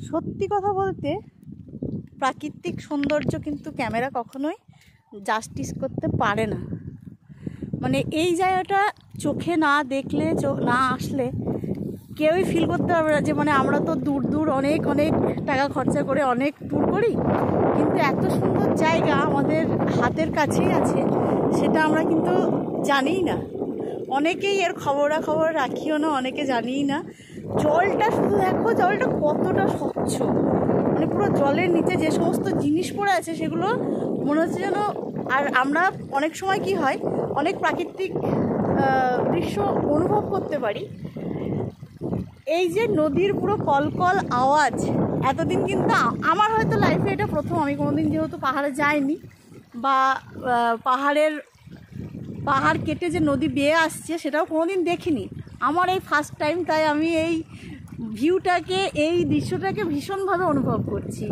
সত্যি কথা বলতে প্রাকৃতিক সৌন্দর্য কিন্তু ক্যামেরা কখনোই জাস্টিস করতে পারে না। মানে এই জায়গাটা চোখে না দেখলে, না আসলে কেউই ফিল করতে পারবে না যে মানে আমরা তো দূর দূর অনেক অনেক টাকা খরচা করে অনেক ট্যুর করি, কিন্তু এত সুন্দর জায়গা আমাদের হাতের কাছেই আছে সেটা আমরা কিন্তু জানিই না। অনেকেই এর খবরাখবর রাখিও না, অনেকে জানিই না। জলটা শুধু দেখো, জলটা কতটা স্বচ্ছ, মানে পুরো জলের নিচে যে সমস্ত জিনিস পড়ে আছে সেগুলো মনে হচ্ছে যেন। আর আমরা অনেক সময় কি হয়, অনেক প্রাকৃতিক দৃশ্য অনুভব করতে পারি। এই যে নদীর পুরো কলকল আওয়াজ, এতদিন কিন্তু আমার হয়তো লাইফে এটা প্রথম। আমি কোনোদিন যেহেতু পাহাড়ে যাইনি বা পাহাড় কেটে যে নদী বেয়ে আসছে সেটাও কোনোদিন দেখিনি, আমার এই ফার্স্ট টাইম। তাই আমি এই ভিউটাকে, এই দৃশ্যটাকে ভীষণভাবে অনুভব করছি।